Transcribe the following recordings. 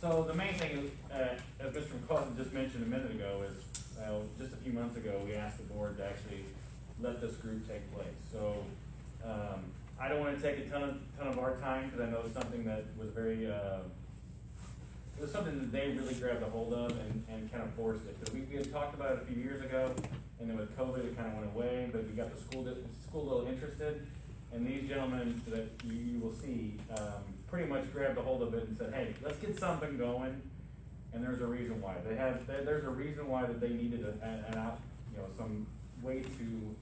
So the main thing, as Mr. McCall just mentioned a minute ago, is just a few months ago we asked the board to actually let this group take place. So I don't want to take a ton of our time because I know it's something that was very it was something that they really grabbed a hold of and kind of forced it. Because we had talked about it a few years ago, and then with COVID it kind of went away, but we got the school a little interested, and these gentlemen that you will see pretty much grabbed a hold of it and said, hey, let's get something going, and there's a reason why. There's a reason why that they needed some way to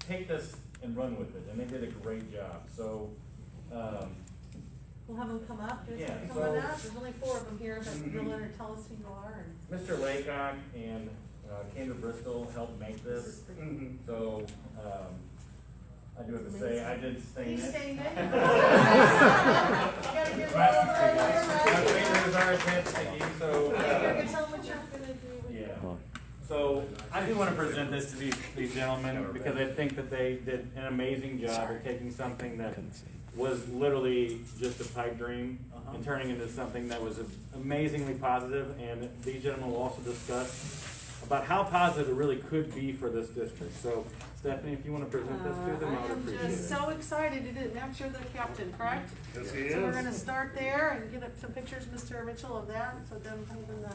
take this and run with it, and they did a great job. So we'll have them come up. Come on up. There's only 4 of them here, but they'll let her tell us who you are. Mr. Laycock and Kendra Bristol helped make this. So I do have to say, I did stain it. He's stained it. My fingers are a bit sticky, so. You're gonna tell them what you're gonna do. Yeah. So I do want to present this to these gentlemen because I think that they did an amazing job of taking something that was literally just a pipe dream and turning into something that was amazingly positive. And these gentlemen will also discuss about how positive it really could be for this district. So Stephanie, if you want to present this to them, I would appreciate it. I'm just so excited. You didn't capture the captain, correct? Yes, he is. So we're going to start there and get up some pictures, Mr. Mitchell, of that. So them holding the,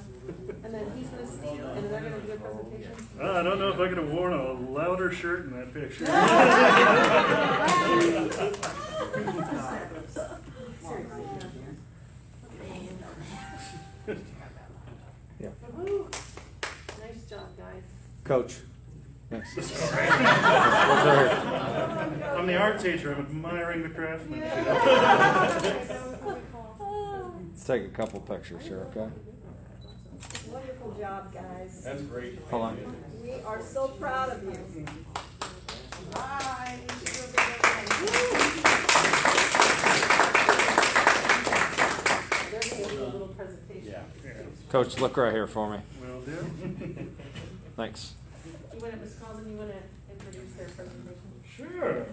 and then he's going to speak, and they're going to do a presentation. I don't know if I could have worn a louder shirt in that picture. Yeah. Woo-hoo. Nice job, guys. Coach. Next. I'm the art teacher. I'm admiring the craftsmanship. Let's take a couple pictures here, okay? Wonderful job, guys. That's great. Hold on. We are so proud of you. Bye. They're going to do a little presentation. Yeah. Coach, look right here for me. Will do. Thanks. You want to, Ms. Collins, you want to introduce their presentation? Sure.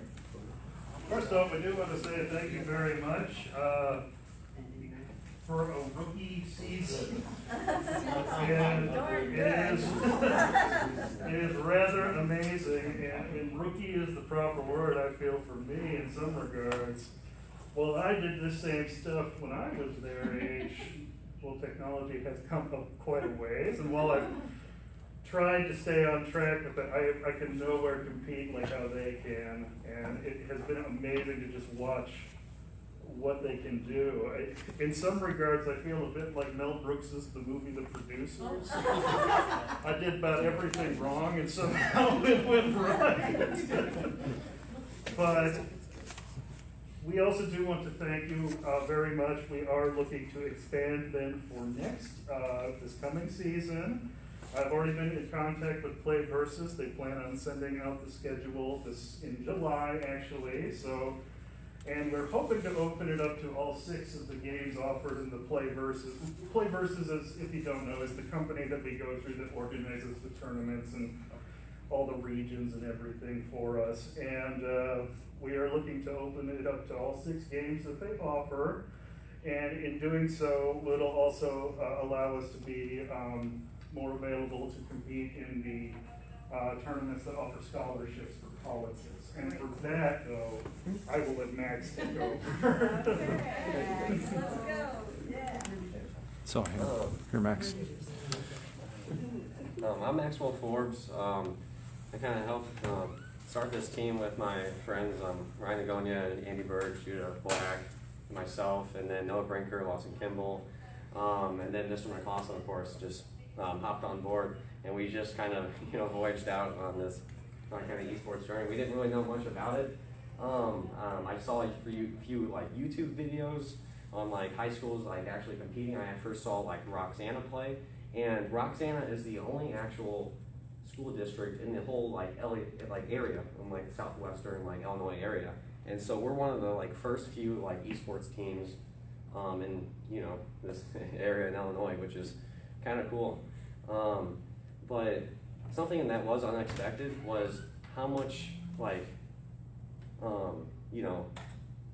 First off, I do want to say thank you very much for a rookie season. And it is rather amazing, and rookie is the proper word, I feel, for me in some regards. Well, I did the same stuff when I was their age. Well, technology has come up quite a ways, and while I've tried to stay on track with it, I can nowhere compete like how they can, and it has been amazing to just watch what they can do. In some regards, I feel a bit like Mel Brooks's The Movie The Producers. I did about everything wrong, and somehow it went right. But we also do want to thank you very much. We are looking to expand then for this coming season. I've already been in contact with Play Versus. They plan on sending out the schedule in July, actually. And we're hoping to open it up to all 6 of the games offered in the Play Versus. Play Versus, if you don't know, is the company that we go through that organizes the tournaments and all the regions and everything for us. And we are looking to open it up to all 6 games that they offer. And in doing so, it'll also allow us to be more available to compete in the tournaments that offer scholarships for colleges. And for that, though, I will let Max take over. Okay, let's go. Yeah. So, here, Max. I'm Maxwell Forbes. I kind of helped start this team with my friends Ryan Agonia, Andy Bird, Judah Black, myself, and then Noah Brinker, Lawson Kimball, and then Mr. McCausland, of course, just hopped on board, and we just kind of voyaged out on this kind of esports journey. We didn't really know much about it. I saw a few like YouTube videos on like high schools like actually competing. I first saw like Roxana play, and Roxana is the only actual school district in the whole like area in like southwestern like Illinois area. And so we're one of the like first few like esports teams in this area in Illinois, which is kind of cool. But something that was unexpected was how much like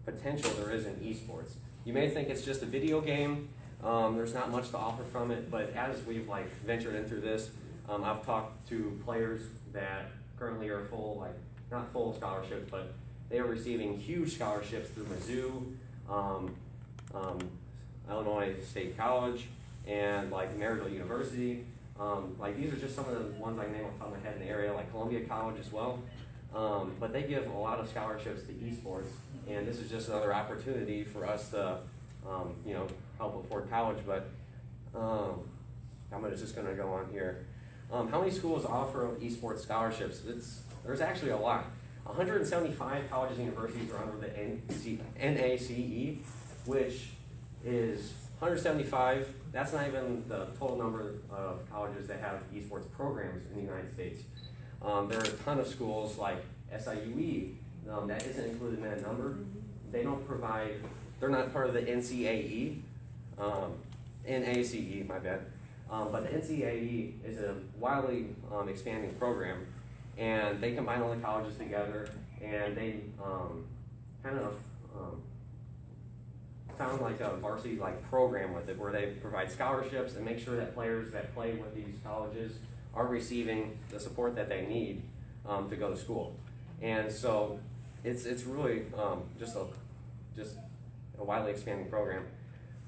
potential there is in esports. You may think it's just a video game, There's not much to offer from it, but as we've like ventured into this, I've talked to players that currently are full, like not full scholarships, but they are receiving huge scholarships through Mizzou, Illinois State College, and like Maryville University. Like these are just some of the ones I can name off the top of my head in the area, like Columbia College as well. But they give a lot of scholarships to esports, and this is just another opportunity for us to, you know, help afford college. But how much is this going to go on here? How many schools offer esports scholarships? There's actually a lot. 175 colleges and universities are under the NACE, which is 175. That's not even the total number of colleges that have esports programs in the United States. There are a ton of schools like SIUE that isn't included in that number. They don't provide, they're not part of the NCAE, NACE, my bad. But the NCAE is a wildly expanding program, and they combine all the colleges together, and they kind of found like a varsity like program with it, where they provide scholarships and make sure that players that play with these colleges are receiving the support that they need to go to school. And so it's really just a widely expanding program.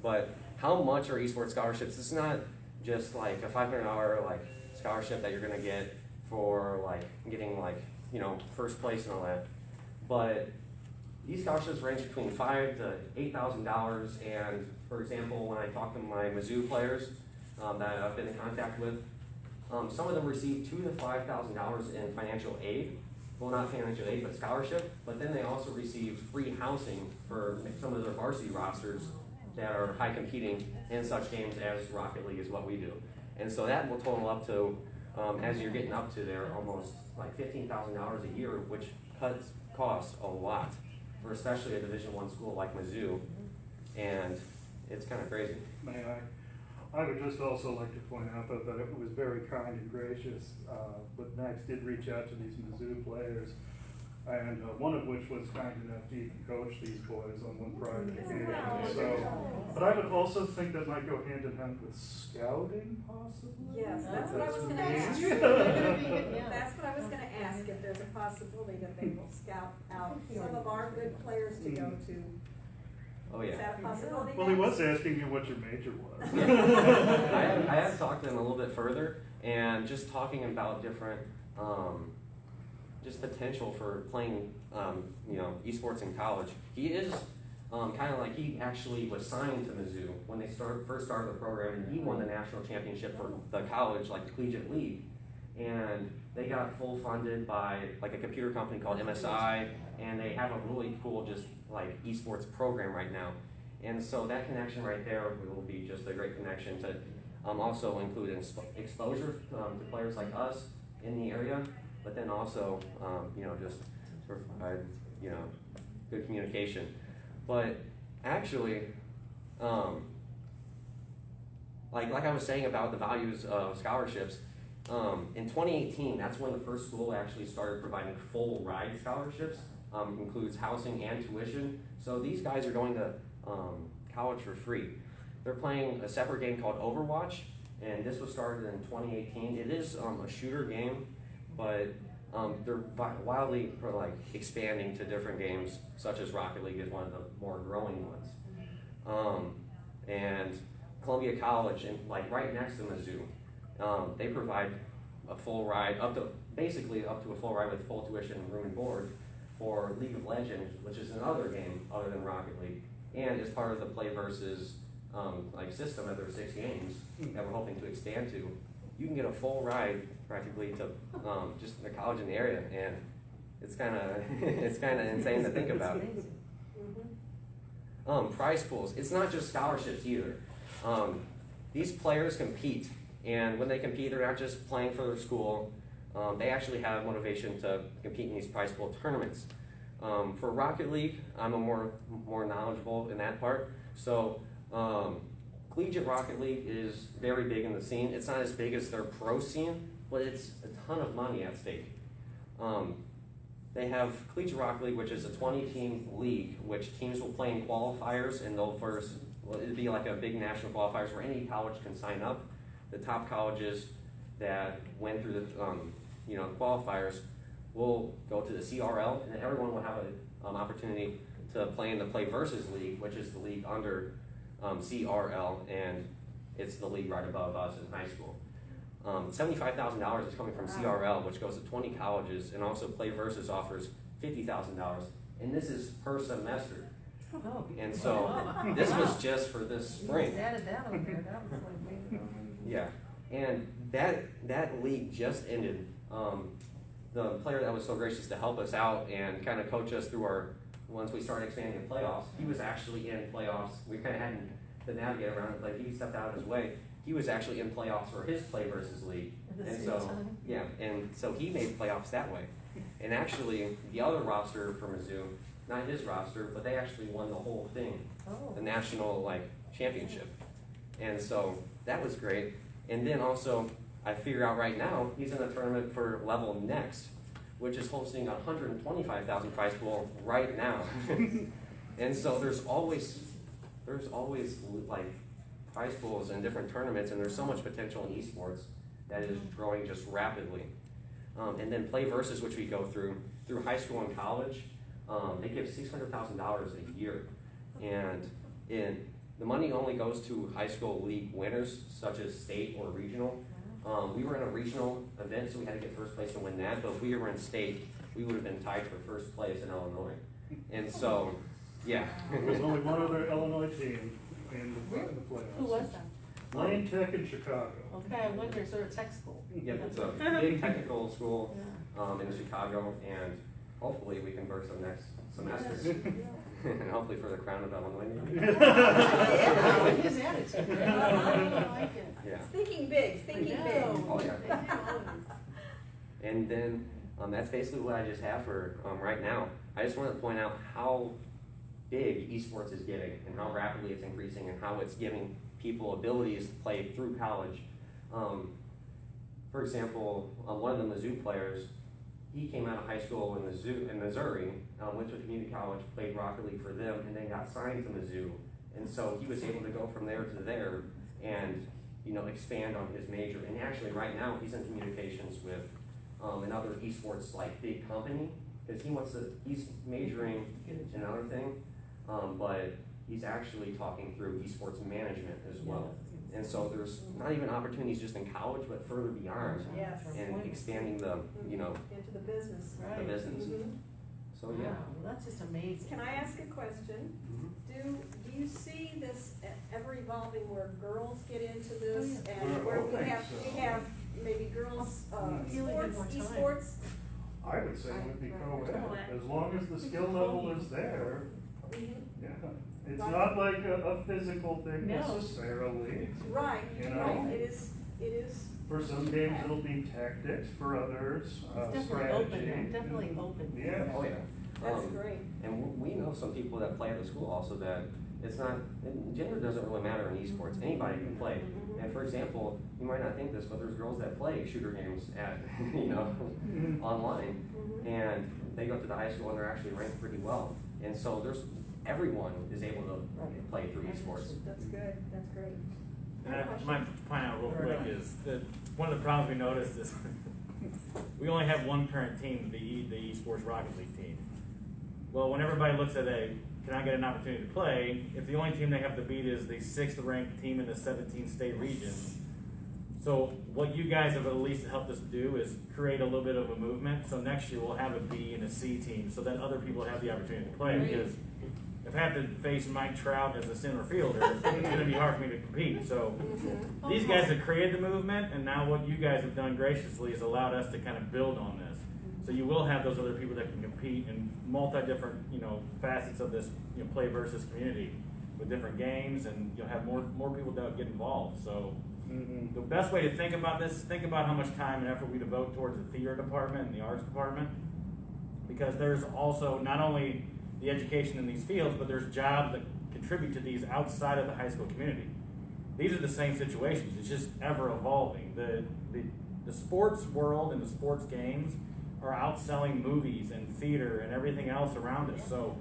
But how much are esports scholarships? It's not just like a $500 like scholarship that you're gonna get for like getting like, you know, first place and all that. But these scholarships range between $5,000 to $8,000. And for example, when I talk to my Mizzou players that I've been in contact with, some of them receive $2,000 to $5,000 in financial aid. Well, not financial aid, but scholarship. But then they also receive free housing for some of their varsity rosters that are high competing in such games as Rocket League is what we do. And so that will total up to, as you're getting up to there, almost like $15,000 a year, which cuts costs a lot for especially a Division I school like Mizzou. And it's kind of crazy. May I would just also like to point out that it was very kind and gracious, but Max did reach out to these Mizzou players, and one of which was kind enough to even coach these boys on one private game. So, but I would also think that might go hand in hand with scouting, possibly. Yes, that's what I was gonna ask. That's true. They're gonna be good, yeah. That's what I was gonna ask, if there's a possibility that they will scout out some of our good players to go to. Oh Is yeah. that a possibility? Well, he Max? was asking you what your major was. I have talked to them a little bit further, and just talking about different, just potential for playing, you know, esports in college. He is kind of like, he actually was signed to Mizzou when they first started the program, and he won the national championship for the college, like the collegiate league. And they got full funded by like a computer company called MSI, and they have a really cool just like esports program right now. And so that connection right there will be just a great connection to also include exposure to players like us in the area, but then also, you know, just provide, you know, good communication. But actually, like I was saying about the values of scholarships, in 2018, that's when the first school actually started providing full ride scholarships, includes housing and tuition. So these guys are going to college for free. They're playing a separate game called Overwatch, and this was started in 2018. It is a shooter game, but they're wildly expanding to different games, such as Rocket League is one of the more growing ones. And Columbia College, and like right next to Mizzou, they provide a full ride, basically up to a full ride with full tuition, room and board for League of Legends, which is another game other than Rocket League, and is part of the Play versus system of their 6 games that we're hoping to expand to. You can get a full ride practically to just the college in the area, and it's kind of insane to think about. Prize pools. It's not just scholarships either. These players compete, and when they compete, they're not just playing for their school. They actually have motivation to compete in these prize pool tournaments. For Rocket League, I'm more knowledgeable in that part. So collegiate Rocket League is very big in the scene. It's not as big as their pro scene, but it's a ton of money at stake. They have collegiate Rocket League, which is a 20-team league, which teams will play in qualifiers, and they'll first well, it'd be like a big national qualifiers where any college can sign up. The top colleges that went through the qualifiers will go to the CRL, and everyone will have an opportunity to play in the Play Versus League, which is the league under CRL, and it's the league right above us in high school. $75,000 is coming from CRL, which goes to 20 colleges, and also Play Versus offers $50,000, and this is per semester. Oh. And so this was just for this spring. You just added that on there, that was like maybe. Yeah, and that league just ended. The player that was so gracious to help us out and kind of coach us through once we started expanding the playoffs, he was actually in playoffs. We kind of hadn't to navigate around it, but he stepped out of his way. He was actually in playoffs for his Play Versus League. At the And same so, time? yeah, and so he made playoffs that way. And actually, the other roster for Mizzou, not his roster, but they actually won the whole thing, Oh. the national championship. And so that was great. And then also, I figure out right now, he's in a tournament for Level Next, which is hosting a $125,000 prize pool right now. And so there's always prize pools and different tournaments, and there's so much potential in esports that is growing just rapidly. And then Play Versus, which we go through high school and college, they give $600,000 a year, and the money only goes to high school league winners, such as state or regional. We were in a regional event, so we had to get first place to win that, but if we were in state, we would have been tied for first place in Illinois. And so, yeah. There's only one other Illinois team in the playoffs. Who was that? Lane Tech in Chicago. Okay, I went there, so it's tech school. Yep, it's a big technical school Yeah. in Chicago, and hopefully we can burst some next semester. And hopefully for the crown of Illinois. Yeah, his attitude. I like it. Yeah. Thinking big, thinking I big. know. Oh, yeah. They do. And then that's basically what I just have for right now. I just want to point out how big esports is getting and how rapidly it's increasing and how it's giving people abilities to play through college. For example, one of the Mizzou players, he came out of high school in Missouri, went to a community college, played Rocket League for them, and then got signed to Mizzou. And so he was able to go from there to there and expand on his major. And actually right now he's in communications with another esports big company, because he's majoring in another thing, but he's actually talking through esports management as well. And so there's not even opportunities just in college, but further beyond, Yes. and expanding the Into the business. the Right. business. Mhm. So yeah. Wow, that's just amazing. Can I ask a question? Do you see this ever evolving where girls get into this Oh, yeah. and We're where we hoping have, so. we have maybe girls, Really good sports, more time. esports? I would say it would be co-ed, Co-ed. as long as the skill level is there, Mhm. yeah. It's Right. not like a physical thing No. necessarily. Right, You right, know? it is, For some games, it'll be tactics, for others, It's definitely strategy. open, definitely open. Yeah. Oh yeah. that's great. And we know some people that play at the school also that it's not, gender doesn't really matter in esports. Anybody can play. And for example, you might not think this, but there's girls that play shooter games at, online. Mhm. And they go to the high school and they're actually ranked pretty well. And so everyone is able to play through esports. That's good, that's great. And I might point out real quick is that one of the problems we noticed is we only have one current team, the esports Rocket League team. Well, when everybody looks at can I get an opportunity to play, if the only team they have to beat is the 6th ranked team in the 17 state region. So what you guys have at least helped us do is create a little bit of a movement. So next year we'll have a B and a C team so that other people have the opportunity to play. Because if I have to face Mike Trout as a center fielder, it's going to be hard for me to compete. So these guys have created the movement, and now what you guys have done graciously has allowed us to kind of build on this. So you will have those other people that can compete in different facets of this Play Versus community with different games, and you'll have more people that get involved. So the best way to think about this is think about how much time and effort we devote towards the theater department and the arts department, because there's also not only the education in these fields, but there's jobs that contribute to these outside of the high school community. These are the same situations. It's just ever evolving. The sports world and the sports games are outselling movies and theater and everything else around us. So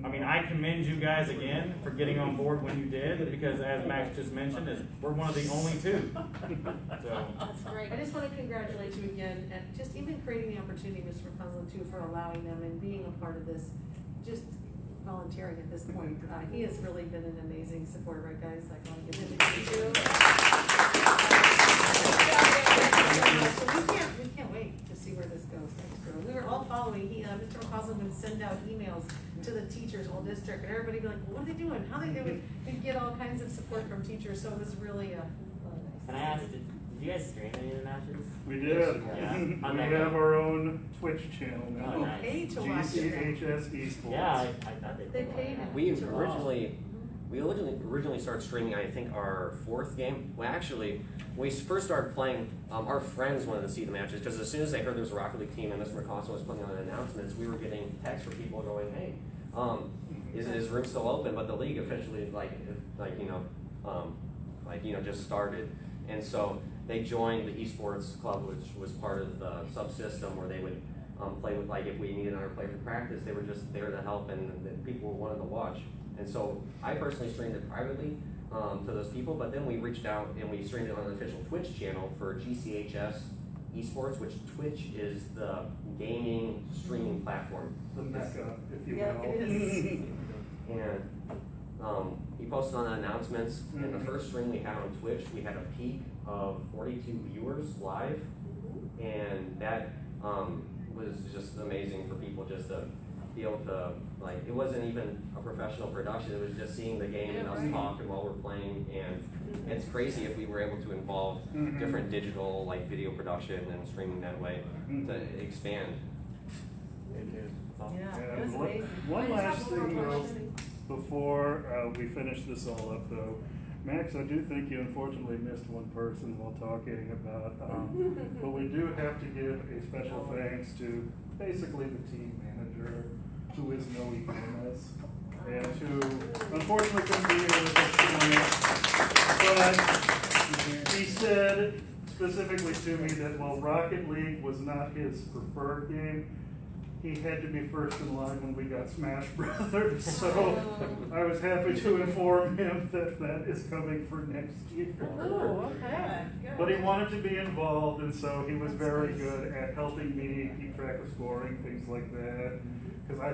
I mean, I commend you guys again for getting on board when you did, because as Max just mentioned, we're one of the only two. So, That's great. I just want to congratulate you again, and just even creating the opportunity, Mr. McCausland, too, for allowing them and being a part of this, just volunteering at this point. He has really been an amazing supporter, right, guys? Like, I want to give him a thank you. So we can't wait to see where this goes next year. We were all following, Mr. McCausland would send out emails to the teachers, whole district, and everybody would be like, well, what are they doing? How are they doing? We'd get all kinds of support from teachers, so it was really nice. Can I ask, did you guys stream any of the matches? We did. Yeah. We have our own Twitch channel Oh, now. nice. Paid to watch it. GCHS Yeah, I Esports. thought They did. paid it. We originally started streaming, I think, our 4th game. Well, actually, when we first started playing, our friends wanted to see the matches, because as soon as they heard there was a Rocket League team and Mr. McCausland was putting on announcements, we were getting texts from people going, hey, is room still open? But the league officially, just started. And so they joined the esports club, which was part of the subsystem where they would play with, like, if we needed another player to practice, they were just there to help, and people wanted to watch. And so I personally streamed it privately to those people, but then we reached out and we streamed it on an official Twitch channel for GCHS Esports, which Twitch is the gaming streaming platform. The mecca, if you will. Yeah, it is. And he posted on the announcements. In the first stream we had on Twitch, we had a peak of 42 viewers live, and that was just amazing for people just to be able to, like, it wasn't even a professional production, it was just seeing the game and us talking while we're playing, and it's crazy if we were able to involve different digital, like, video production and streaming that way to expand. Yeah, it was one- amazing. one last Just have thing, more though. questions. Before we finish this all up, though, Max, I do think you unfortunately missed one person while talking about, but we do have to give a special thanks to basically the team manager, who is Noe Gomez, and who unfortunately couldn't be here with us tonight. But he said specifically to me that while Rocket League was not his preferred game, he had to be first in line when we got Smash Brothers, so I was happy to inform him that that is coming for next year. Oh, okay, good. But he wanted to be involved, and so he was very good at helping me keep track of scoring, things like that. Because I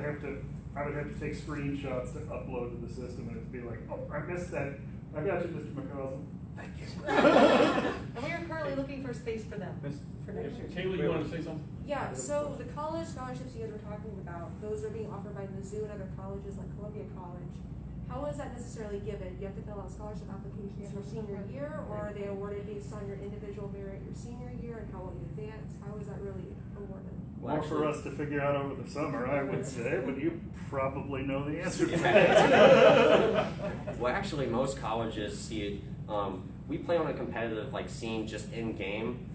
would have to take screenshots to upload to the system, and it'd be like, oh, I missed that. I got you, Mr. McCausland. Thank you. And we are currently looking for space for them, for next year. Kaylee, you wanna say something? Yeah, so the college scholarships you guys were talking about, those are being offered by Mizzou and other colleges like Columbia College. How is that necessarily given? Do you have to fill out scholarship applications your senior year, or are they awarded based on your individual merit your senior year and how well you advance? How is that really awarded? More for us to figure out over the summer, I would say, but you probably know the answer to Yeah. that. Well, actually, most colleges see it. We play on a competitive, like, scene just in game,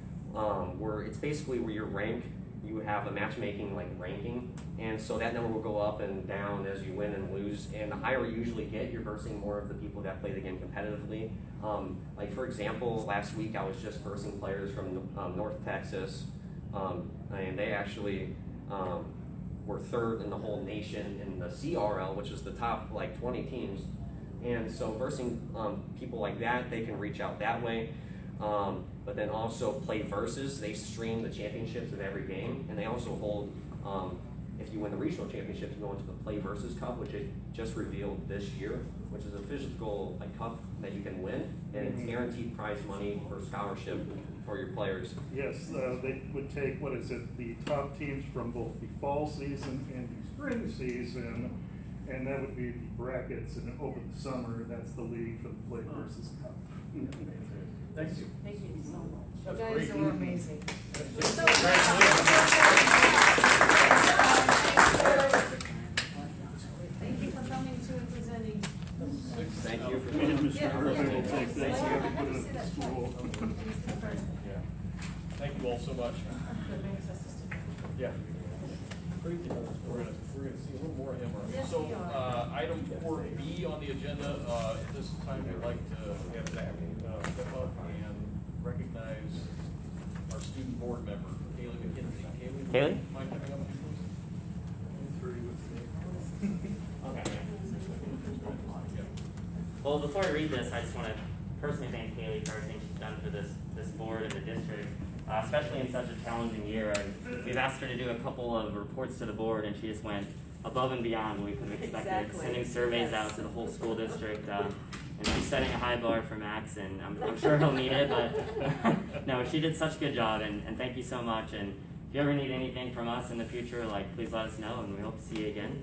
where it's basically where your rank, you have a matchmaking, like, ranking, and so that number will go up and down as you win and lose. And the higher you usually get, you're versing more of the people that play the game competitively. Like, for example, last week I was just versing players from North Texas, and they actually were 3rd in the whole nation in the CRL, which is the top, like, 20 teams. And so versing people like that, they can reach out that way. But then also Play Versus, they stream the championships of every game, and they also hold, if you win the regional championships, you go into the Play Versus Cup, which it just revealed this year, which is a physical, like, cup that you can win, and it's guaranteed prize money for scholarship for your players. Yes, they would take, what is it, the top teams from both the fall season and the spring season, and that would be the brackets, and over the summer, that's the league for the Play Versus Cup. Thank you. Thank you so much. You That's guys great. are amazing. Thank you for coming to and presenting. Thank you for Me and coming. Mr. Murphy will take this, and put it at the school. Yeah. Thank you all so much. Yeah. We're gonna see a little more of him. Yes, So, we are. item 4B on the agenda, at this time, we'd like to have Zach step up and recognize our student board member, Kaylee McKinsey. Kaylee? Mind coming up, please? Well, before I read this, I just want to personally thank Kaylee for everything she's done for this board and the district, especially in such a challenging year. And we've asked her to do a couple of reports to the board, and she just went above and beyond what we could have expected, Exactly. sending surveys out to the whole school district. And she's setting a high bar for Max, and I'm sure he'll need it, but no, she did such a good job, and thank you so much. And if you ever need anything from us in the future, like, please let us know, and we hope to see you again.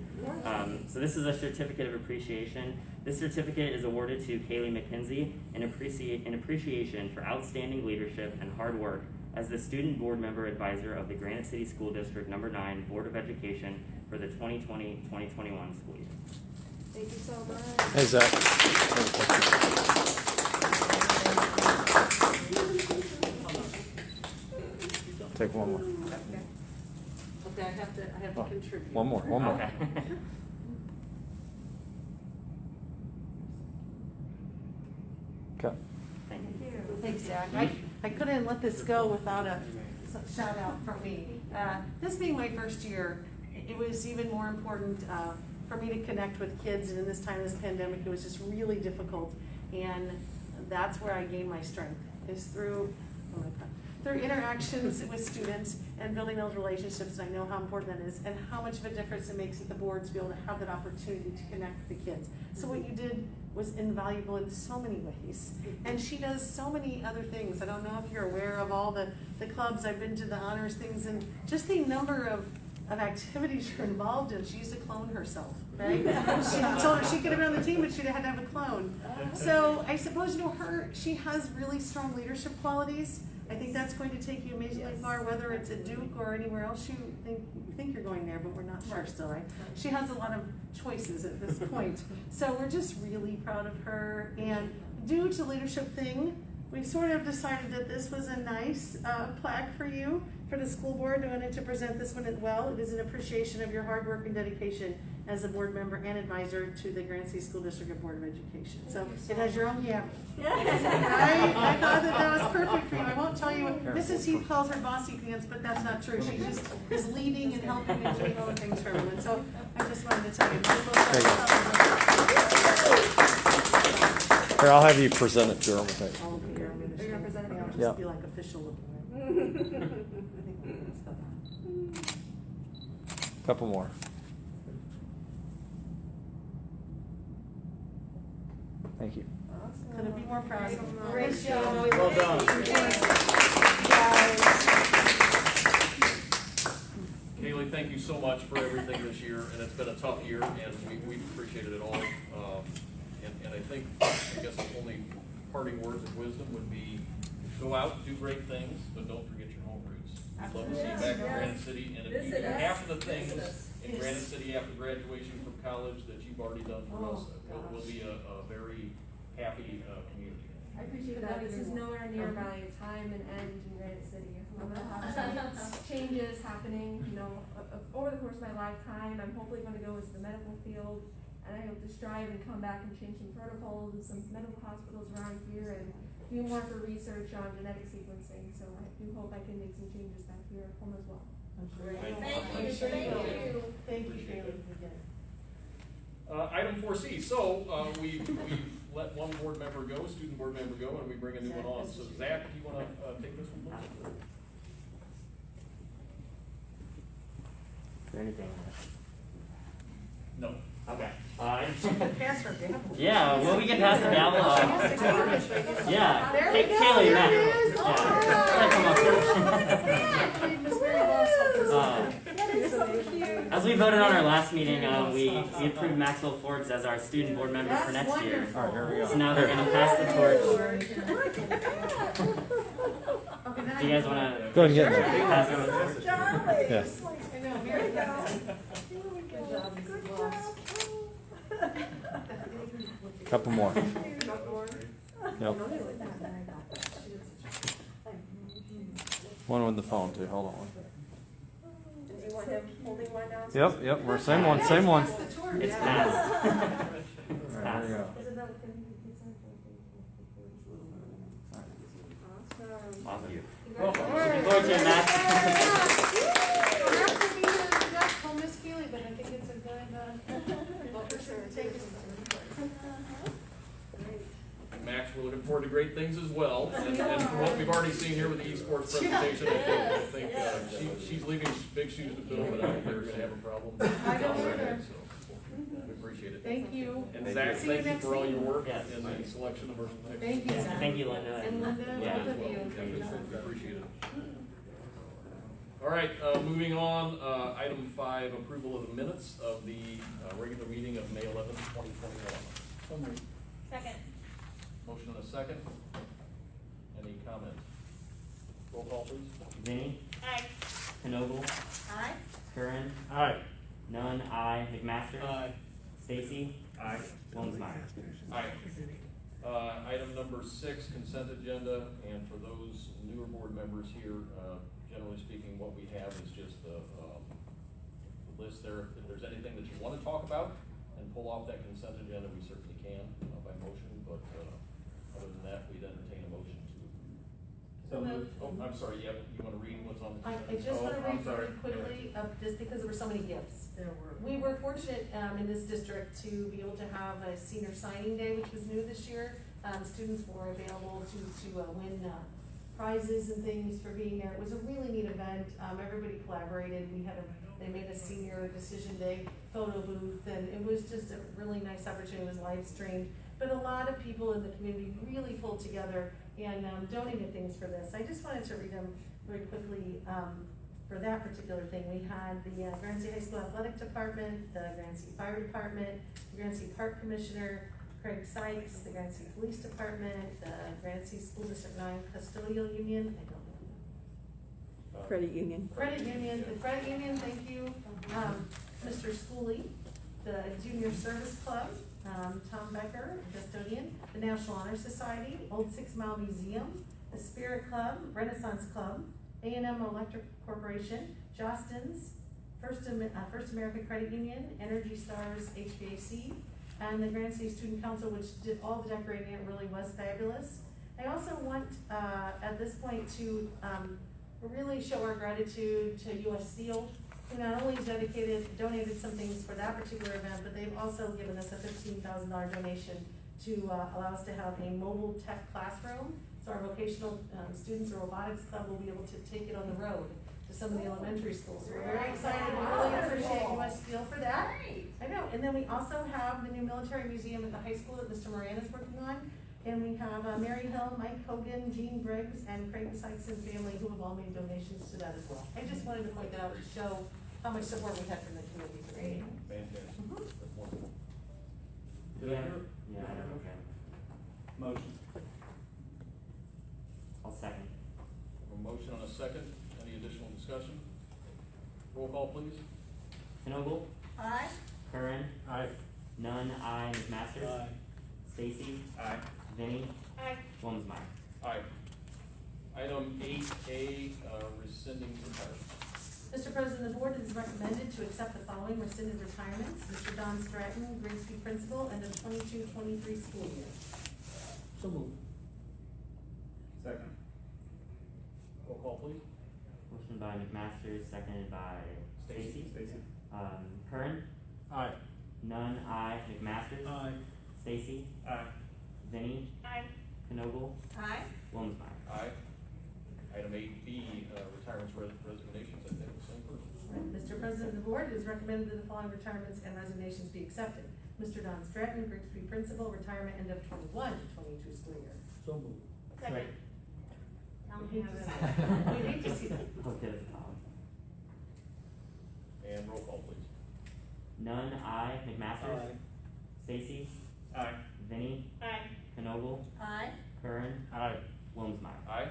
So this is a certificate of appreciation. This certificate is awarded to Kaylee McKenzie in appreciation for outstanding leadership and hard work as the student board member advisor of the Granite City School District No. 9 Board of Education for the 2020-2021 school year. Thank you so much. Hey, Zach. Take one more. Okay, I have to contribute. One more. Okay. Okay. Thank you. Thanks, Zach. I couldn't let this go without a shout out from me. This being my first year, it was even more important for me to connect with kids, and in this time of this pandemic, it was just really difficult. And that's where I gained my strength, is through interactions with students and building those relationships. And I know how important that is and how much of a difference it makes at the boards to be able to have that opportunity to connect with the kids. So what you did was invaluable in so many ways. And she does so many other things. I don't know if you're aware of all the clubs. I've been to the honors things, and just the number of activities you're involved in. She used to clone herself, right? She told her she could have been on the team, but she'd have had to have a clone. So I suppose, she has really strong leadership qualities. I think that's going to take you amazingly far, whether it's at Duke or anywhere else you think you're going there, but we're not sure still, right? She has a lot of choices at this point. So we're just really proud of her. And due to leadership thing, we sort of decided that this was a nice plaque for you, for the school board. I wanted to present this one as well. It is an appreciation of your hard work and dedication as a board member and advisor to the Granite City School District Board of Education. So it has your own gavel. I thought that was perfect for you. I won't tell you what Mrs. Heath calls her bossy pants, but that's not true. She just is leading and helping and doing all the things for everyone. So I just wanted to tell you. Here, I'll have you present it to her. Okay. All of you. You're gonna present it? It'll just Yeah. be like official looking. Couple more. Thank you. Couldn't be more proud. Great job. Well done. Kaylee, thank you so much for everything this year, and it's been a tough year, and we've appreciated it all. And I think, I guess the only parting words of wisdom would be, go out, do great things, but don't forget your home roots. We'd love to see you back in Granite City, and if you do half of the things in Granite City after graduation from college that you've already done for us, we'll be a very happy community. I appreciate that. This is nowhere near my time and end in Granite City. I'm gonna have some changes happening, over the course of my lifetime. I'm hopefully gonna go into the medical field, and I hope to strive and come back and change some protocols and some medical hospitals around here and do more for research on genetic sequencing. So I do hope I can make some changes back here at home as well. Thank you, Kaylee. Item 4C, so we let one board member go, student board member go, and we bring a new one on. So Zach, do you want to take this one, please? Is there anything? No. Okay. Pass her gavel. Yeah, well, we can pass the gavel. Yeah. There we go. Kaylee, There Matt. it is. Yeah. Come on, Miss Mary Walsh. That is so cute. As we voted on our last meeting, we approved Maxwell Forbes as our student board member for next year. All right, here we go. So now they're going to pass the torch. Do you guys want to Go ahead and get in there. pass over the torch? Charlie. Yes. I know, There Mary. we go. Good job, Mrs. Good Walsh. job. Couple more. Yep. One with the phone too. Hold on. Do you want him holding one now? Yep. We're same one. Same one. Pass the torch. It's Yeah. passed. All right, here we go. Awesome. Welcome. Looking forward to it, Matt. Perhaps it'll be a Miss Keeley, but I think it's a good, vote for sure. Take it. we're looking forward to great things as well. And from what we've already seen here with the esports presentation, I think she's leaving big shoes to fill, but I don't think we're gonna have a problem. I don't either. So, we appreciate it. Thank you. And Zach, See you thank you next for all your week. work Yes. in the selection of our next. Thank you, Zach. Thank you, Linda. And Linda, Yeah. both of you. We appreciate it. All right, moving on, item 5, approval of the minutes of the regular meeting of May 11th, 2021. Second. Motion and a second. Any comments? Roll call, please. Vinnie, Aye. Knoble, Aye. Curran, Aye. Nunn, I, McMaster. Aye. Stacy, Aye. Wilmsmeyer. Aye. Item number 6, consent agenda, and for those newer board members here, generally speaking, what we have is just the list there. If there's anything that you wanna talk about and pull off that consent agenda, we certainly can, by motion, but, other than that, we'd entertain a motion to. So moved. Oh, I'm sorry, you wanna read what's on the I consent? just want to Oh, I'm read sorry. really quickly, just because there were so many gifts. We were fortunate, in this district to be able to have a senior signing day, which was new this year. Students were available to win, prizes and things for being there. It was a really neat event. Everybody collaborated. They made a senior decision day photo booth, and it was just a really nice opportunity. It was live streamed. But a lot of people in the community really pulled together and donated things for this. I just wanted to read them very quickly. For that particular thing, we had the Grand City High School Athletic Department, the Grand City Fire Department, the Grand City Park Commissioner, Craig Sykes, the Grand City Police Department, the Grand City School District 9 Custodial Union, I don't know. Credit union. Credit Union, the Credit Union, thank you, Mr. Schooley, the Junior Service Club, Tom Becker, custodian, the National Honor Society, Old 6 Mile Museum, the Spirit Club, Renaissance Club, A&M Electric Corporation, Jostens, First American Credit Union, Energy Stars HVAC, and the Grand City Student Council, which did all the decorating. It really was fabulous. I also want, at this point, to really show our gratitude to U.S. Steel, who not only donated some things for that particular event, but they've also given us a $15,000 donation to allow us to have a mobile tech classroom. So our vocational students, the robotics club, will be able to take it on the road to some of the elementary schools. So we're very excited. We really appreciate U.S. Steel for that. I know. And then we also have the new military museum at the high school that Mr. Moran is working on. And we have Mary Hill, Mike Hogan, Jean Briggs, and Craig Sykes and family, who have all made donations to that as well. I just wanted to point that out to show how much support we had from the community. Great. Fantastic. That's wonderful. Did I Yeah, hear? yeah, I don't know. Motion. I'll second. A motion and a second. Any additional discussion? Roll call, please. Knoble, Aye. Curran, Aye. Nunn, I, McMaster. Stacy, Aye. Vinnie, Aye. Wilmsmeyer. Aye. Item 8A, rescinding retirement. Mr. President, the board is recommended to accept the following rescinded retirements. Mr. Don Stratton, Grigsby Principal, and the 22-23 school year. So moved. Second. Roll call, please. Motion by McMaster, seconded by Stacy. Stacy. Curran, Aye. Nunn, I, McMaster. Aye. Stacy, Aye. Vinnie, Aye. Knoble, Aye. Wilmsmeyer. Aye. Item 8B, retirements, resignations, I think the same person. Right. Mr. President, the board is recommended that the following retirements and resignations be accepted. Mr. Don Stratton, Grigsby Principal, retirement end of 21-22 school year. So moved. Second. We hate to see that. We hate to see that. Look at the top. And roll call, please. Nunn, I, McMaster. Stacy, Aye. Vinnie, Aye. Knoble, Aye. Curran, Aye. Wilmsmeyer. Aye.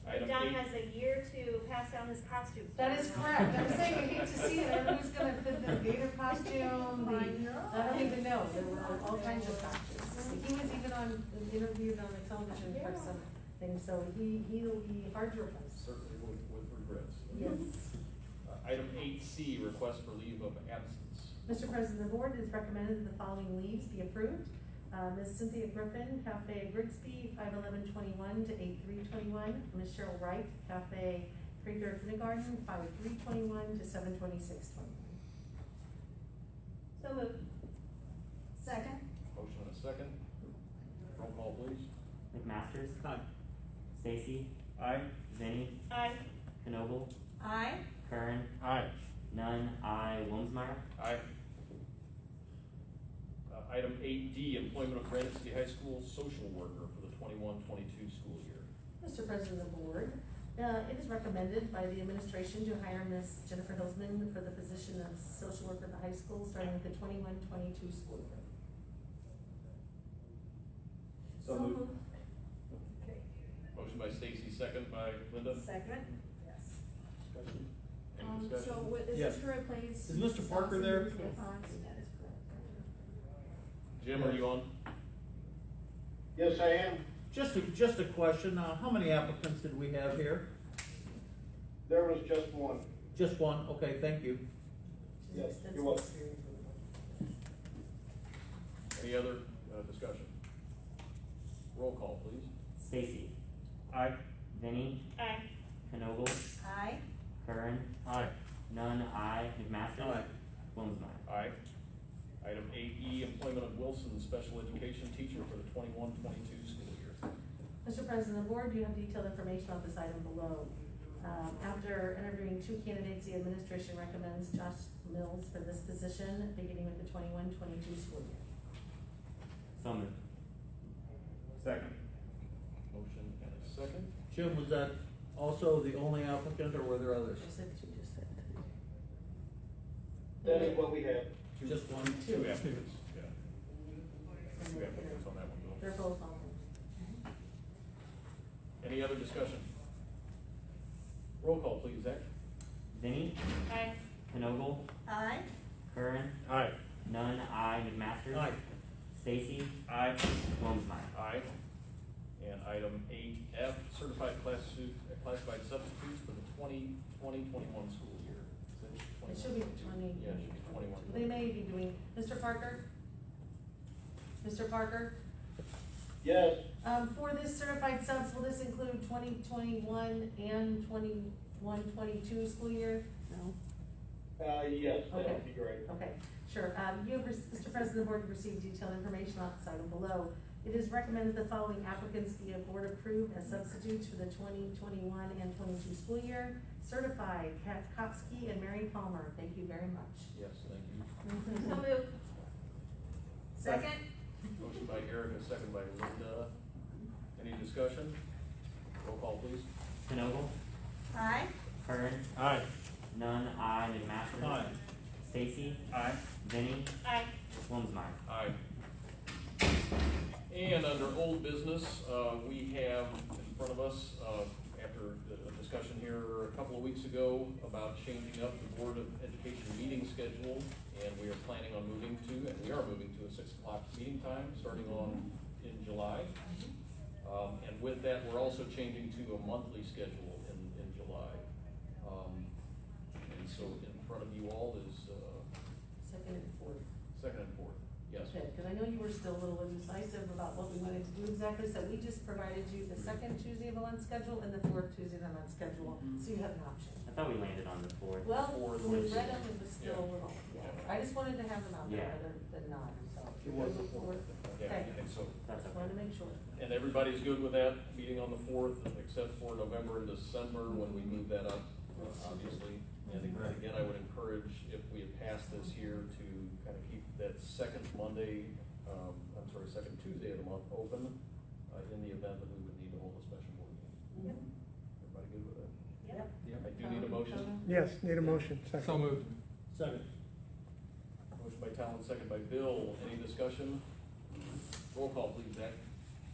Item Don 8. has a year to pass down his costume. That is correct. I'm saying, I hate to see it. Everybody's gonna put the gator costume, I don't even know. There were all kinds of costumes. He was even interviewed on the television for some things, so he'll be hard to replace. Certainly with regrets. Yes. Item 8C, request for leave of absence. Mr. President, the board has recommended the following leaves be approved. Ms. Cynthia Griffin, Cafe Grigsby, 5/11/21 to 8/3/21. Ms. Cheryl Wright, Cafe Krieger Kindergarten, 5/3/21 to 7/26/21. So moved. Second. Motion and a second. Roll call, please. McMasters. Aye. Stacy. Aye. Vinnie. Aye. Knoble. Aye. Kern. Aye. None. I. Wilmsmeyer. Aye. Item 8D, employment of Granite City High School social worker for the 21-22 school year. Mr. President of the Board, it is recommended by the administration to hire Ms. Jennifer Hillsman for the position of social worker at the high school starting with the 21-22 school year. So moved. Okay. Motion by Stacy, second by Linda. Second. Yes. Discussion? Any So discussion? what, is Yes. this to replace? Is Mr. Parker there? That is correct. Jim, are you on? Yes, I am. Just a question, how many applicants did we have here? There was just one. Just one, okay, thank you. She's Yes, extensive you're welcome. experience with it. Any other discussion? Roll call, please. Stacy. Aye. Vinnie. Aye. Knoble. Aye. Kern. Aye. None. I. McMasters. Aye. Wilmsmeyer. Aye. Item 8E, employment of Wilson special education teacher for the 21-22 school year. Mr. President of the Board, you have detailed information on this item below. After interviewing two candidates, the administration recommends Josh Mills for this position, beginning with the 21-22 school year. So moved. Second. Motion and a second. Jim, was that also the only applicant, or were there others? Just said what you just said. That is what we have. Just one? Two applicants, yeah. Two applicants on that one, Bill. They're both on. Any other discussion? Roll call, please, Zach. Vinnie. Aye. Knoble. Aye. Kern. Aye. None. I. McMasters. Aye. Stacy. Aye. Wilmsmeyer. Aye. And item 8F, certified classified substitutes for the 20-21 school year. It should be 20. Yeah, it should be 21. They may be doing, Mr. Parker? Mr. Parker? Yes. For this certified subs, will this include 2021 and 21-22 school year? No? Yes, that Okay. would be great. Okay, sure. You have, Mr. President, the board have received detailed information on this item below. It is recommended the following applicants be board approved as substitutes for the 2021 and 22 school year. Certified, Kat Kopsky and Mary Palmer. Thank you very much. Yes, thank you. So moved. Second. Motion by Erica, second by Linda. Any discussion? Roll call, please. Knoble. Aye. Kern. Aye. None. I. McMasters. Aye. Stacy. Aye. Vinnie. Aye. Wilmsmeyer. Aye. And under old business, we have in front of us, after a discussion here a couple of weeks ago about changing up the Board of Education meeting schedule, and we are planning on moving to a 6 o'clock meeting time, starting in July. And with that, we're also changing to a monthly schedule in July. And so in front of you all is, Second and fourth. second and fourth, yes. Okay, because I know you were still a little indecisive about what we wanted to do exactly, so we just provided you the second Tuesday of the month schedule and the fourth Tuesday of the month schedule, so you have an option. I thought we landed on the 4th. Well, Fourth when we was- read them, it was still a little, yeah, I just wanted to have them out there Yeah. rather than not, so. It was the fourth. Yeah, Okay, and so, That's just okay. wanted to make sure. and everybody's good with that, meeting on the 4th, except for November and December, when we move that up, obviously. And again, I would encourage, if we had passed this here, to kind of keep that second second Tuesday of the month open, in the event that we would need to hold a special board meeting. Yep. Everybody good with that? Yep. I do need a motion. Yes, need a motion, second. So moved. Second. Motion by Talon, second by Bill. Any discussion? Roll call, please, Zach.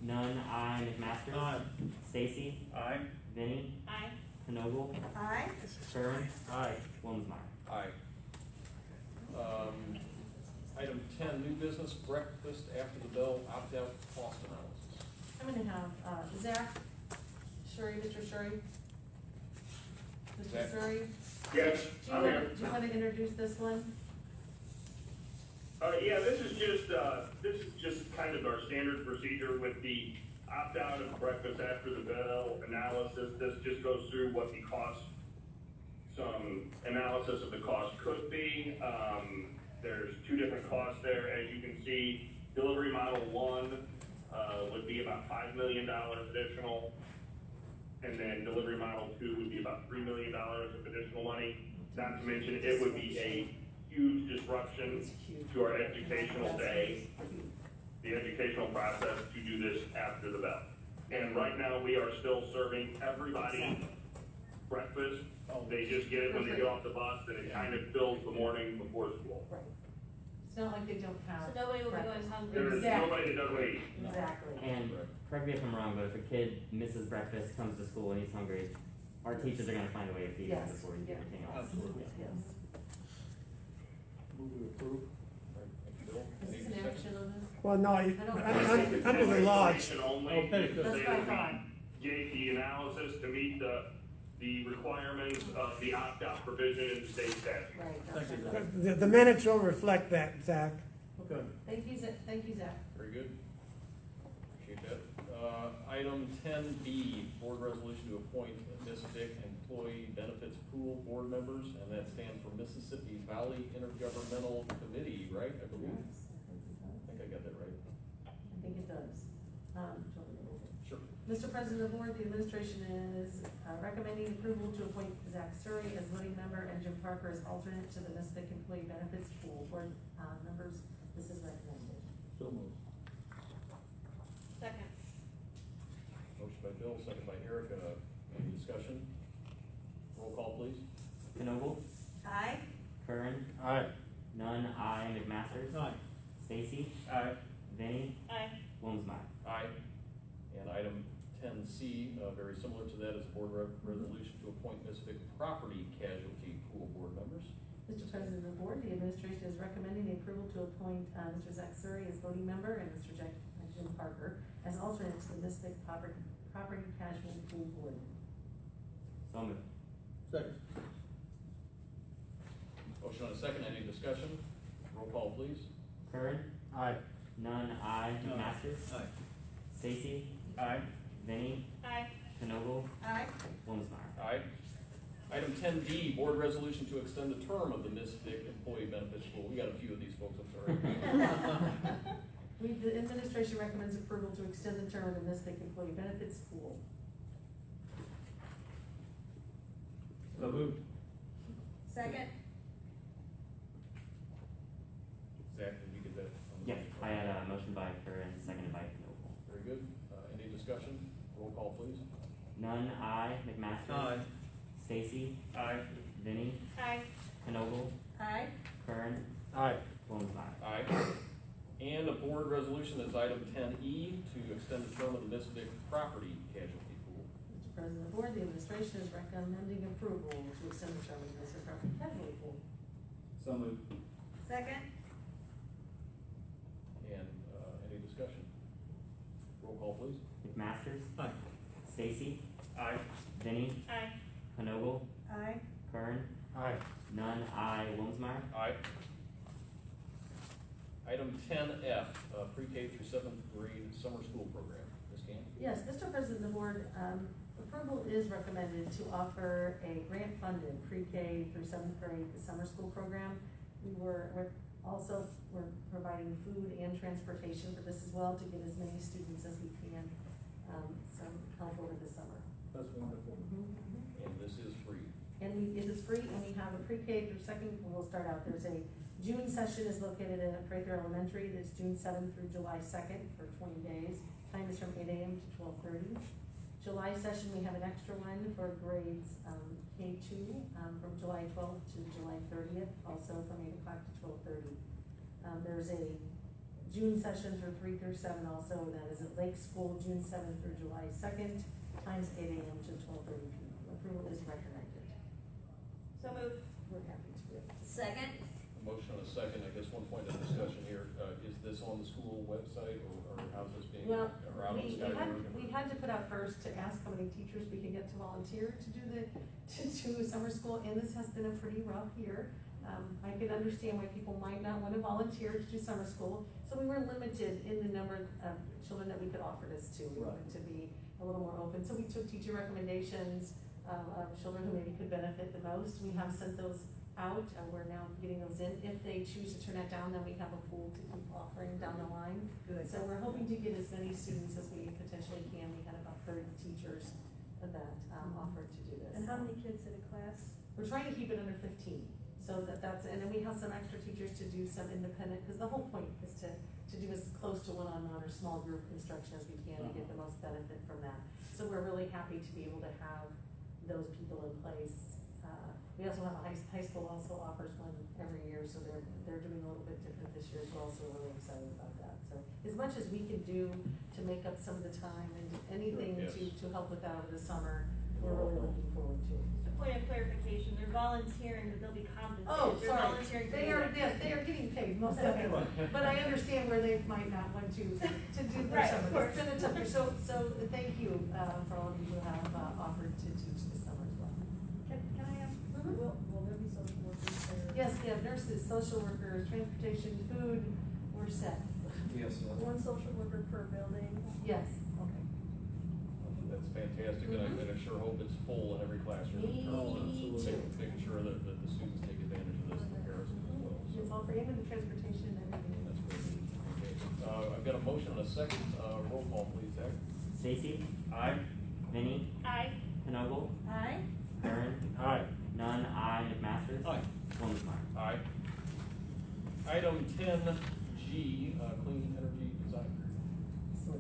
None. I. McMasters. Aye. Stacy. Aye. Vinnie. Aye. Knoble. Aye. Kern. Aye. Wilmsmeyer. Aye. Item 10, new business, breakfast after the bell, opt-out cost analysis. I'm gonna have, Zach, Shuri, Mr. Shuri. Zach. Mr. Shuri, Yes, do I'm here. you wanna introduce this one? Yeah, this is just kind of our standard procedure with the opt-out of breakfast after the bell analysis. This just goes through what the cost, some analysis of the cost could be. There's two different costs there, as you can see. Delivery model 1 would be about $5 million additional. And then delivery model 2 would be about $3 million of additional money. Not to mention, it would be a huge disruption to our educational day, the educational process to do this after the bell. And right now, we are still serving everybody breakfast. They just get it when they get off the bus, and it kind of fills the morning before school. Right. It's not like they don't have. So nobody will be going breakfast. hungry. There is Exactly. nobody that doesn't eat. Exactly. And correct me if I'm wrong, but if a kid misses breakfast, comes to school and he's hungry, our teachers are gonna find a way to feed him Yes. before he gets anything else. Absolutely. Yes. Move to approve. Bill, Is this any an second? action on this? Well, no, I don't- under the law, it's, Information only, Okay, good. because That's they what I would thought. be gave the analysis to meet the requirements of the opt-out provision in the state statute. Right. Thank you, that's Zach. right. the minutes will reflect that, Zach. Okay. Thank you, Zach. Thank you, Zach. Very good. Appreciate that. Item 10B, board resolution to appoint MISBIC employee benefits pool board members, and that stands for Mississippi Valley Intergovernmental Committee, right, I believe? Yes, I think I got that right. I think it does. Shall we move it? Sure. Mr. President of the Board, the administration is recommending approval to appoint Zach Surrey as voting member and Jim Parker as alternate to the Mystic Employee Benefits Pool. Board members, this is recommended. So moved. Second. Motion by Bill, second by Eric. Any discussion? Roll call, please. Knoble, Aye. Kern, Aye. Nunn, I, McMaster, Aye. Stacy, Aye. Vinnie, Aye. Wilmsmeyer. Aye. And item 10C, very similar to that, is a board resolution to appoint MISBIC property casualty pool board members. Mr. President of the Board, the administration is recommending the approval to appoint Mr. Zach Surrey as voting member and Mr. Jim Parker as alternates to the Mystic Property Casualty Pool Board. So moved. Second. Motion on a second, any discussion? Roll call, please. Kern, Aye. Nunn, I, McMaster, Aye. Stacy, Aye. Vinnie, Aye. Knoble, Aye. Wilmsmeyer. Aye. Item 10D, board resolution to extend the term of the MISBIC employee benefits pool. We got a few of these folks, I'm sorry. The administration recommends approval to extend the term of the Mystic Employee Benefits Pool. So moved. Second. Zach, did you get that? Yep, I had a motion by Kern, seconded by Knoble. Very good. Any discussion? Roll call, please. Nunn, I, McMaster. Aye. Stacy, Aye. Vinnie, Aye. Knoble, Aye. Kern, Aye. Wilmsmeyer. Aye. And a board resolution is item 10E to extend the term of the MISBIC property casualty pool. Mr. President of the Board, the administration is recommending approval to extend the term of the Mystic Property Casualty Pool. So moved. Second. And any discussion? Roll call, please. McMaster, Aye. Stacy, Aye. Vinnie, Aye. Knoble, Aye. Kern, Aye. Nunn, I, Wilmsmeyer. Aye. Item 10F, pre-K through 7th grade summer school program. Ms. Camp? Yes, Mr. President of the Board, approval is recommended to offer a grant-funded pre-K through 7th grade summer school program. We're providing food and transportation for this as well to get as many students as we can, some help over the summer. That's wonderful. And this is free. And it is free, and we have a pre-K through second, we'll start out, there's a June session is located at Prather Elementary, that's June 7th through July 2nd for 20 days. Time is from 8 a.m. to 12:30. July session, we have an extra one for grades K2 from July 12th to July 30th, also from 8 o'clock to 12:30. There's a June session for 3 through 7 also, that is at Lake School, June 7th through July 2nd, times 8 a.m. to 12:30 p.m. Approval is recommended. So moved. We're happy to do it. Second. A motion and a second. I guess one point of discussion here, is this on the school website or how's this being, or Well, out on Skyward? we had to put out first to ask how many teachers we could get to volunteer to do summer school, and this has been a pretty rough year. I can understand why people might not want to volunteer to do summer school, so we were limited in the number of children that we could offer this to. We wanted to be a little more open, so we took teacher recommendations of children who maybe could benefit the most. We have sent those out, we're now getting those in. If they choose to turn it down, then we have a pool to keep offering down the line. Good. So we're hoping to get as many students as we potentially can. We had about 30 teachers that offered to do this. And how many kids in a class? We're trying to keep it under 15, so that's, and then we have some extra teachers to do some independent, because the whole point is to do as close to one-on-one or small group instruction as we can to get the most benefit from that. So we're really happy to be able to have those people in place. We also have a high school also offers one every year, so they're doing a little bit different this year as well, so we're really excited about that. So as much as we can do to make up some of the time and anything Yes. to help with that over the summer, we're really looking forward to. A point of clarification, they're volunteering, but they'll be compensated. Oh, They're sorry, volunteering to they do are, it. yes, they are getting paid, most definitely, but I understand where they might not want to do their Right, summer. of course. It's been a tough year, so thank you, for all of you who have, offered to teach this summer as well. Can I ask, will there be social workers there? Yes, we have nurses, social workers, transportation, food, we're set. Yes. One social worker per building? Yes, okay. That's fantastic, and I sure hope it's full in every classroom. Making sure that the students take advantage of this comparison as well. So It's all for even the transportation and everything. that's great. Okay. I've got a motion and a second, roll call please, Zach. Stacy, Aye. Vinnie, Aye. Kanogle, Aye. Aaron, Aye. none, I, McMaster. Aye. Wilmsmeyer. Aye. Item 10G, Clean Energy Design. So,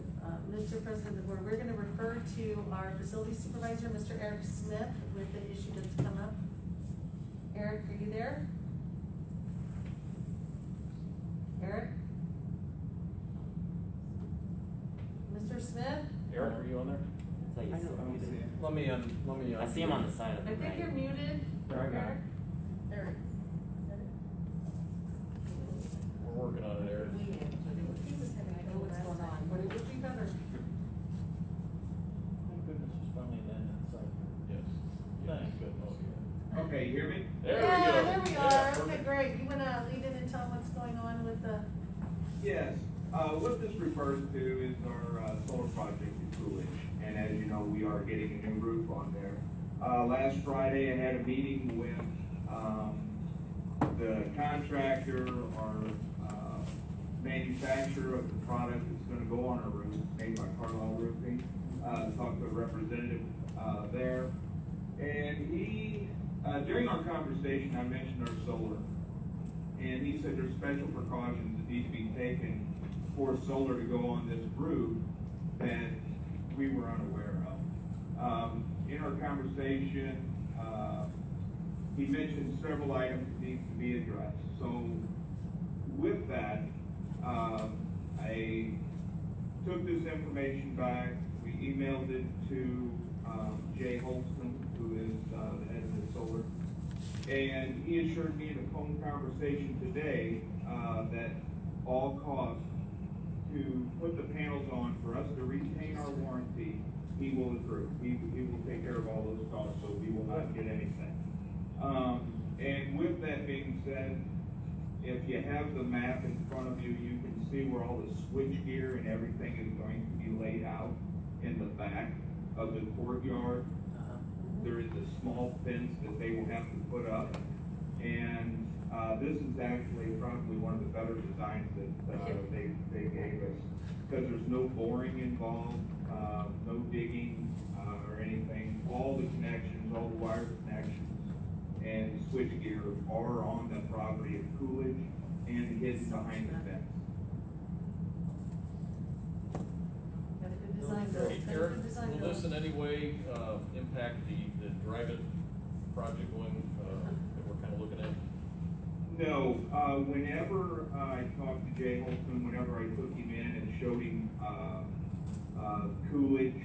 Mr. President of the Board, we're gonna refer to our facility supervisor, Mr. Eric Smith, with the issue that's come up. Eric, are you there? Eric? Mr. Smith? Eric, are you on there? It's like he's still muted. Let me. I see him on the side of the I right. think you're muted. There we go. Eric? Eric. We're working on it, Eric. He was having I know what's going on, but it would be better. Thank goodness it's finally that inside. Yes. Thank goodness. Oh, Okay, you hear me? There Yeah, we go. there we Yeah, are. Okay, perfect. great. You wanna lead in and tell what's going on with the, Yes, what this refers to is our solar project in Coolidge, and as you know, we are getting a new roof on there. Last Friday, I had a meeting with the contractor, our manufacturer of the product that's gonna go on our roof, made by Carlisle Roofing. Talked to a representative there, and he, during our conversation, I mentioned our solar. And he said there's special precautions that need to be taken for solar to go on this roof that we were unaware of. In our conversation, he mentioned several items that need to be addressed. So with that, I took this information back, we emailed it to Jay Holston, who is the head of the solar. And he assured me in a phone conversation today, that all costs to put the panels on for us to retain our warranty, he will approve. He will take care of all those costs, so we will not get anything. And with that being said, if you have the map in front of you, you can see where all the switch gear and everything is going to be laid out in the back of the courtyard. There is a small fence that they will have to put up, and this is actually probably one of the better designs that they gave us, because there's no boring involved, no digging or anything. All the connections, all the wire connections and switch gear are on the property of Coolidge and hidden behind the fence. got a good design, Bill. Great. Got a Eric, good design, will Bill. this in any way, impact the drive-it project going, that we're kind of looking at? No, whenever I talked to Jay Holton, whenever I took him in and showed him, Coolidge,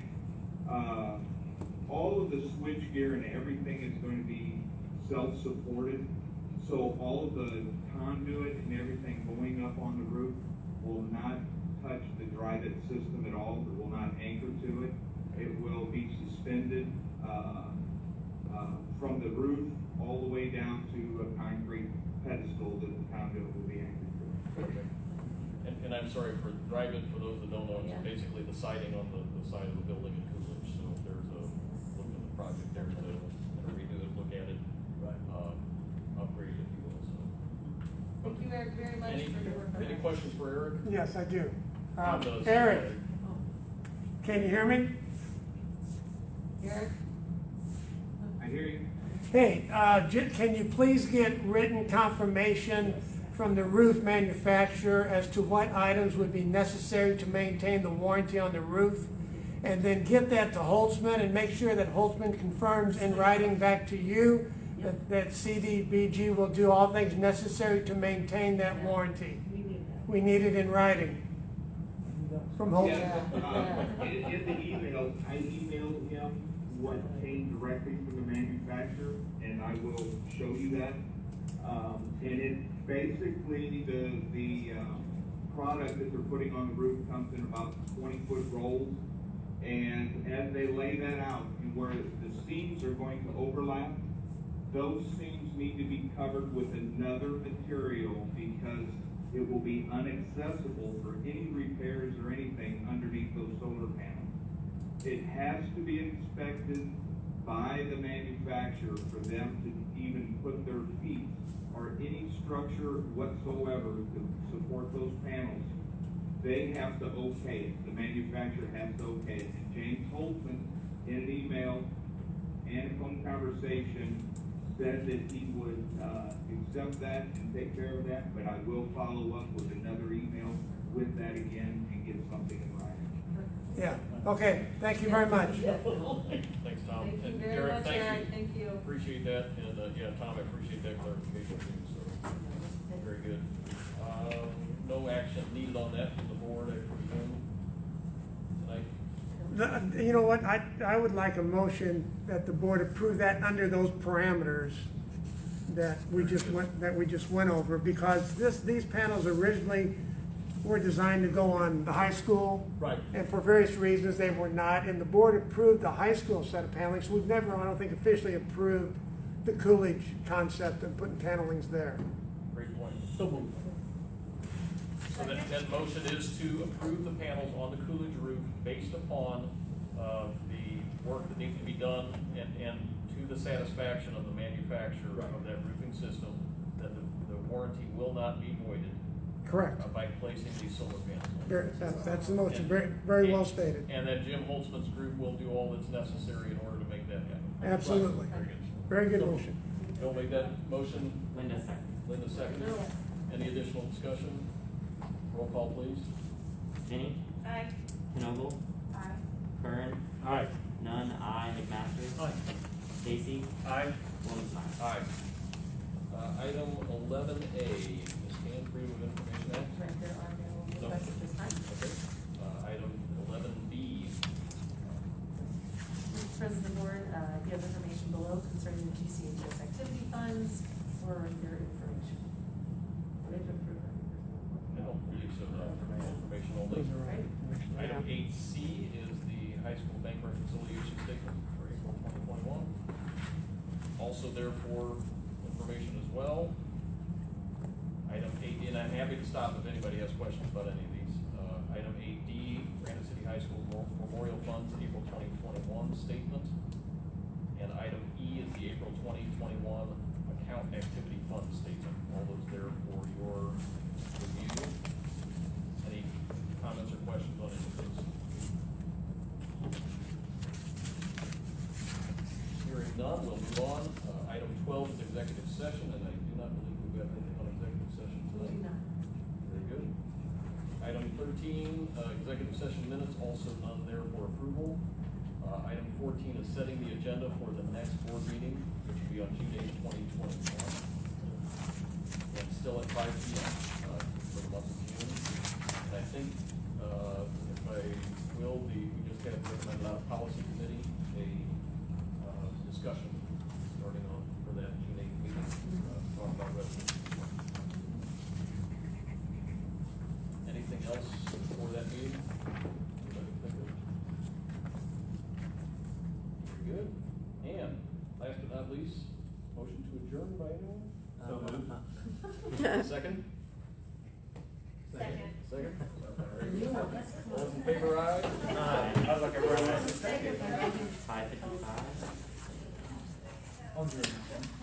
all of the switch gear and everything is going to be self-supported. So all of the conduit and everything going up on the roof will not touch the drive-it system at all. It will not anchor to it. It will be suspended, from the roof all the way down to a concrete pedestal that the conduit will be anchored to. Okay. And I'm sorry, for drive-in, for those that don't know, it's Yeah. basically the siding on the side of the building in Coolidge. So if there's a, look at the project there to redo it, look at it, upgrade Eric very much Any, for your work on any that. questions for Eric? Yes, I do. On those? Eric, can you hear me? Eric? I hear you. Hey, can you please get written confirmation from the roof manufacturer as to what items would be necessary to maintain the warranty on the roof? And then get that to Holtzman and make sure that Holtzman confirms in writing back to you that CDBG will do all things necessary to maintain that warranty. We need that. We need it in writing from Holtzman. In the email, I emailed him what came directly from the manufacturer, and I will show you that. And it basically, the product that they're putting on the roof comes in about 20-foot rolls. And as they lay that out, and where the seams are going to overlap, those seams need to be covered with another material because it will be inaccessible for any repairs or anything underneath those solar panels. It has to be inspected by the manufacturer for them to even put their feet or any structure whatsoever to support those panels. They have to okay it. The manufacturer has to okay it. And James Holtzman, in an email and a phone conversation, said that he would accept that and take care of that, but I will follow up with another email with that again and get something in writing. Yeah, okay, thank you very much. Thanks, Tom. Thank you And very Eric, much, thank Eric. you. Thank you. Appreciate that, and, yeah, Tom, I appreciate that clarification too, so, very good. No action needed on that from the board, I presume, tonight? You know what, I would like a motion that the board approve that under those parameters that we just went over, because these panels originally were designed to go on the high school. Right. And for various reasons, they were not, and the board approved the high school set of panelings. We've never, I don't think, officially approved the Coolidge concept of putting panelings there. Great point. So moved. So that motion is to approve the panels on the Coolidge roof based upon, the work that needs to be done and to the satisfaction of the manufacturer of that roofing system, that the warranty will not be voided. Correct. By placing these solar panels. That's the motion, very well stated. And that Jim Holtzman's group will do all that's necessary in order to make that happen. Absolutely. Very good. Very good So, motion. Bill made that motion. Linda second. Linda seconded. Any additional discussion? Roll call, please. Jenny? Aye. Knoble? Aye. Kern? Aye. None, aye. McMaster? Aye. Stacy? Aye. Woolman? Aye. Item 11A, Ms. Hand, Freedom of Information Act. Right, there are no No. requests at this time. Okay. Item 11B. Mr. President Board, you have information below concerning the GCHS activity funds for your information. Ready to approve it? I don't believe so, no. Information only. Right? Item 8C is the high school bank reconciliation statement for April 2021. Also therefore, information as well. Item 8D, and I'm happy to stop if anybody has questions about any of these. Item 8D, Granite City High School Memorial Funds, April 2021 statement. And item E is the April 2021 account activity fund statement. All those there for your review. Any comments or questions on any of these? Hearing none, we'll move on. Item 12 is executive session, and I do not believe we've got anything on executive session We tonight. do not. Very good. Item 13, executive session minutes, also none there for approval. Item 14 is setting the agenda for the next board meeting, which will be on June 8, 2021. And still at 5 p.m. For the month of June. And I think, if I will, we just had recommended out of policy committee, a discussion starting on for that June 8 meeting, talk about resolution. Anything else for that meeting? Anybody think of? Very good. And last but not least, motion to adjourn by anyone? Second? Second. Second? All those in favor, aye? Aye. I was like, everyone else. 5:55.